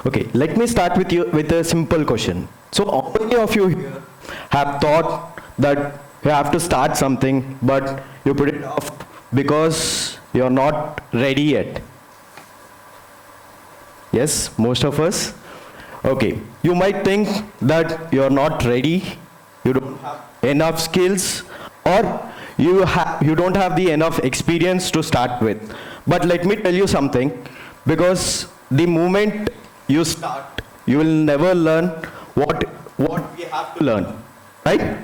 Okay, let me start with you with a simple question. So, how many of you here have thought that you have to start something, but you put it off because you're not ready yet? Yes, most of us. Okay, you might think that you're not ready, you don't have enough skills, or you don't have the enough experience to start with. But let me tell you something, because the moment you start, you will never learn what we have to learn, right?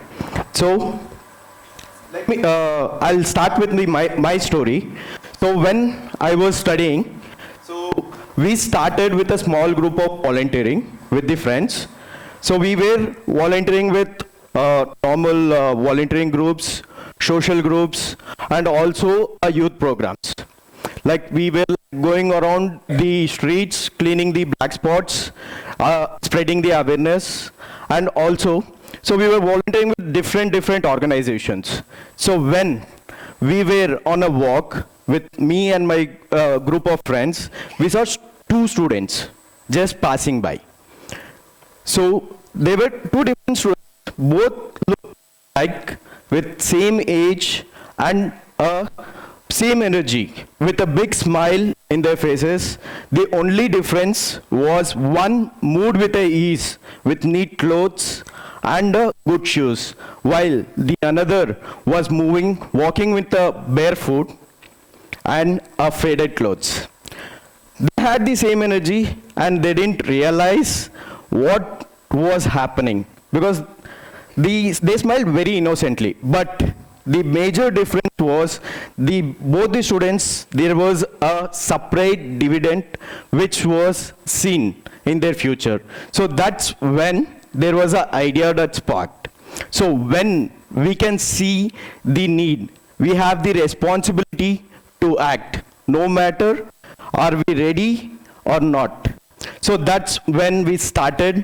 So I'll start with my story. So when I was studying, so we started with a small group of volunteering with the friends. So we were volunteering with normal volunteering groups, social groups, and also youth programs. Like we were going around the streets, cleaning the black spots, spreading the awareness, and also, so we were volunteering with different organizations. So when we were on a walk with me and my group of friends, we saw two students just passing by. So they were two different students, both looked like with same age and same energy, with a big smile in their faces. The only difference was one moved with a ease, with neat clothes and good shoes, while the another was walking with a barefoot and a faded clothes. They had the same energy and they didn't realize what was happening because they smiled very innocently. But the major difference was both the students, there was a separate dividend which was seen in their future. So that's when there was an idea that sparked. So when we can see the need, we have the responsibility to act, no matter are we ready or not. So that's when we started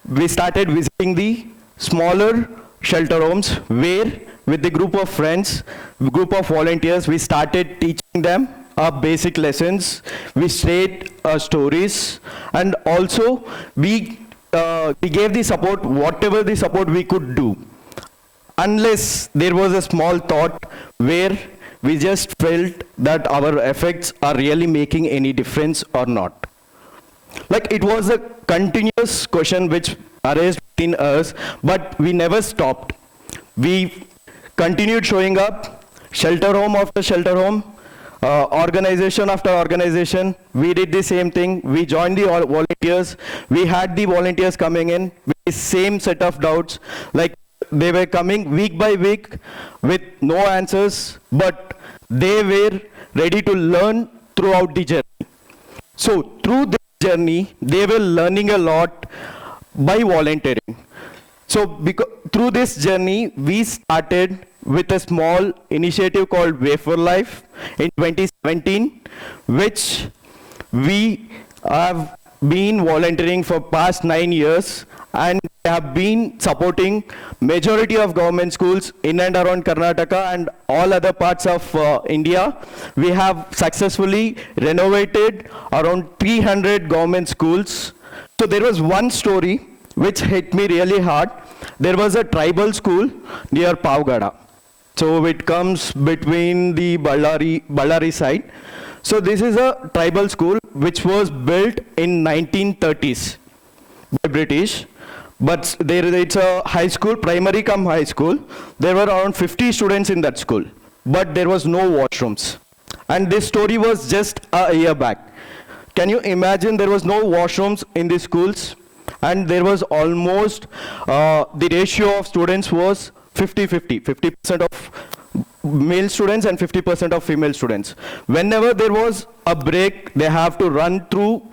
visiting the smaller shelter homes where with the group of friends, group of volunteers, we started teaching them basic lessons, we shared stories, and also we gave the support, whatever the support we could do. Unless there was a small thought where we just felt that our efforts are really making any difference or not. Like it was a continuous question which arose in us, but we never stopped. We continued showing up, shelter home after shelter home, organization after organization. We did the same thing. We joined the volunteers. We had the volunteers coming in with the same set of doubts. Like they were coming week by week with no answers, but they were ready to learn throughout the journey. So through this journey, they were learning a lot by volunteering. So through this journey, we started with a small initiative called Way for Life in 2017, which we have been volunteering for past 9 years and have been supporting majority of government schools in and around Karnataka and all other parts of India. We have successfully renovated around 300 government schools. So there was one story which hit me really hard. There was a tribal school near Pavgada. So it comes between the Ballari side. So this is a tribal school which was built in 1930s by British. But it's a high school, primary cum high school. There were around 50 students in that school. But there was no washrooms. And this story was just a year back. Can you imagine there was no washrooms in the schools? And there was almost, the ratio of students was 50-50, 50% of male students and 50% of female students. Whenever there was a break, they have to run through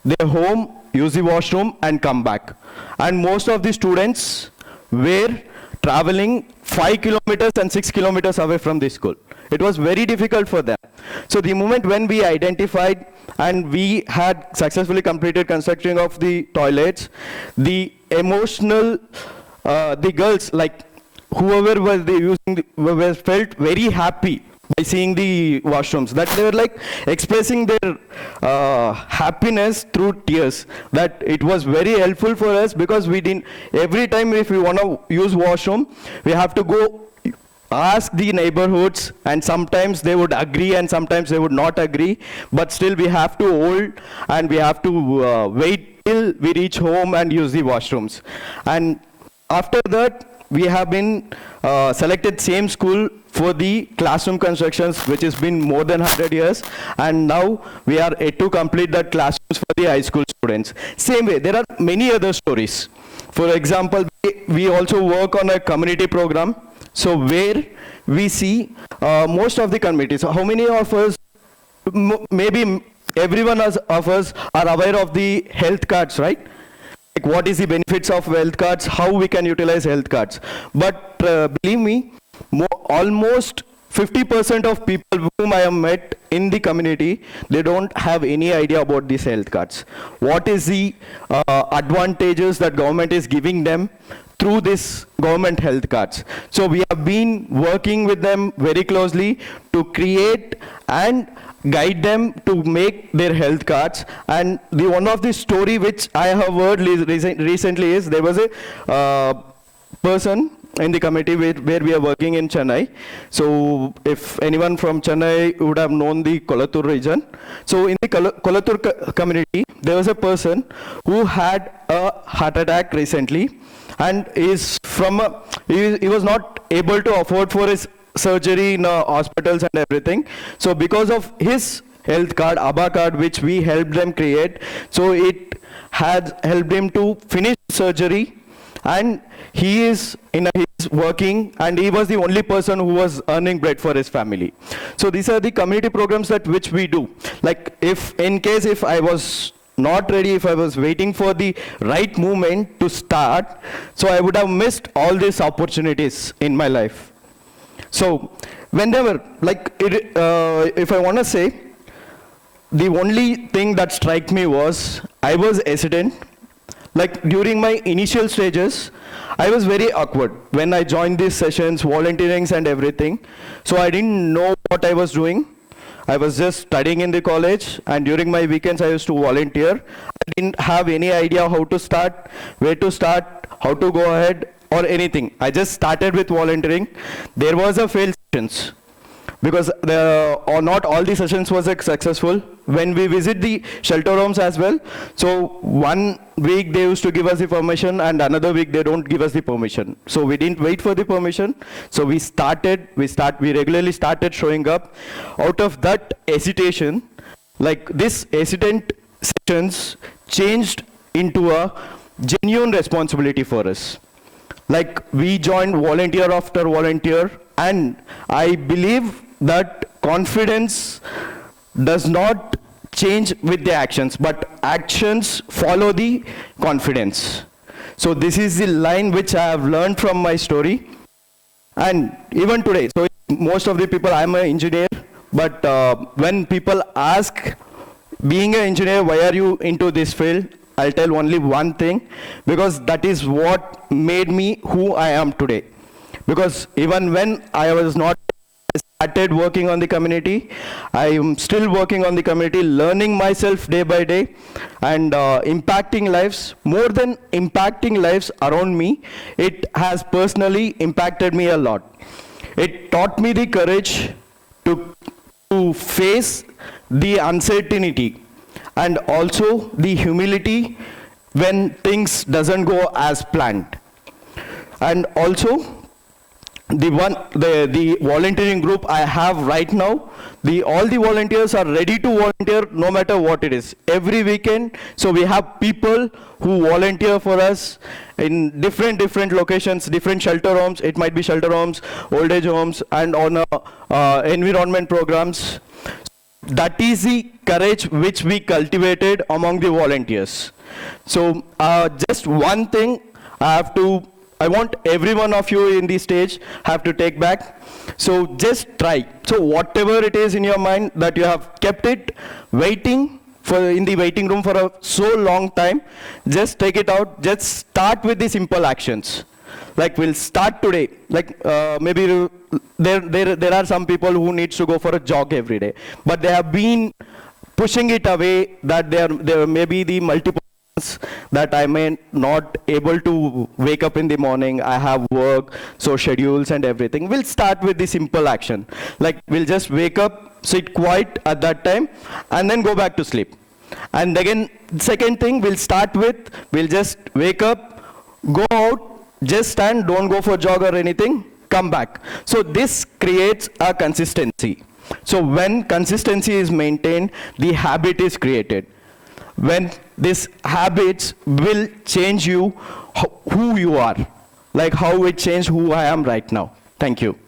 their home, use the washroom and come back. And most of the students were traveling 5 kilometers and 6 kilometers away from the school. It was very difficult for them. So the moment when we identified and we had successfully completed construction of the toilets, the emotional, the girls, like whoever was using, felt very happy by seeing the washrooms, that they were like expressing their happiness through tears, that it was very helpful for us, because we didn't, every time if we want to use washroom, we have to go ask the neighborhoods, and sometimes they would agree and sometimes they would not agree, but still we have to hold and we have to wait till we reach home and use the washrooms. And after that, we have been selected same school for the classroom constructions, which has been more than 100 years, and now we are yet to complete that classrooms for the high school students. Same way, there are many other stories. For example, we also work on a community program, so where we see most of the communities. How many of us, maybe everyone of us are aware of the health cards, right? Like what is the benefits of health cards, how we can utilize health cards. But believe me, almost 50% of people whom I have met in the community, they don't have any idea about these health cards. What is the advantages that government is giving them through this government health cards. So we have been working with them very closely to create and guide them to make their health cards. And the one of the story which I have heard recently is, there was a person in the committee where we are working in Chennai. So if anyone from Chennai would have known the Kolattur region. So in the Kolattur community, there was a person who had a heart attack recently, and he was not able to afford for his surgery in hospitals and everything. So because of his health card, ABBA card, which we helped them create, so it had helped him to finish surgery, and he is working, and he was the only person who was earning bread for his family. So these are the community programs that which we do. Like if I was not ready, if I was waiting for the right moment to start, so I would have missed all these opportunities in my life. So whenever, if I want to say, the only thing that struck me was, I was hesitant. Like during my initial stages, I was very awkward when I joined these sessions, volunteerings and everything. So I didn't know what I was doing. I was just studying in the college, and during my weekends I used to volunteer. I didn't have any idea how to start, where to start, how to go ahead, or anything. I just started with volunteering. There was a failed sessions, because not all the sessions was successful. When we visit the shelter homes as well, so one week they used to give us the permission, and another week they don't give us the permission. So we didn't wait for the permission. So we regularly started showing up. Out of that hesitation, like this hesitant sessions changed into a genuine responsibility for us. Like we joined volunteer after volunteer, and I believe that confidence does not change with the actions, but actions follow the confidence. So this is the line which I have learned from my story. And even today, so most of the people, I'm an engineer, but when people ask, being an engineer, why are you into this field? I'll tell only one thing, because that is what made me who I am today. Because even when I was not started working on the community, I am still working on the community, learning myself day by day, and impacting lives. More than impacting lives around me, it has personally impacted me a lot. It taught me the courage to face the uncertainty, and also the humility when things doesn't go as planned. And also the volunteering group I have right now, all the volunteers are ready to volunteer no matter what it is. Every weekend, so we have people who volunteer for us in different locations, different shelter homes. It might be shelter homes, old age homes, and on environment programs. That is the courage which we cultivated among the volunteers. So just one thing I want every one of you in the stage have to take back. So just try. So whatever it is in your mind that you have kept it waiting in the waiting room for so long time, just take it out. Just start with the simple actions. Like we'll start today. Like maybe there are some people who needs to go for a jog every day, but they have been pushing it away, that there may be the multiple that I may not able to wake up in the morning, I have work, so schedules and everything. We'll start with the simple action. Like we'll just wake up, sit quiet at that time, and then go back to sleep. And again, second thing we'll start with, we'll just wake up, go out, just stand, don't go for jog or anything, come back. So this creates a consistency. So when consistency is maintained, the habit is created. When these habits will change you, who you are, like how it changed who I am right now. Thank you.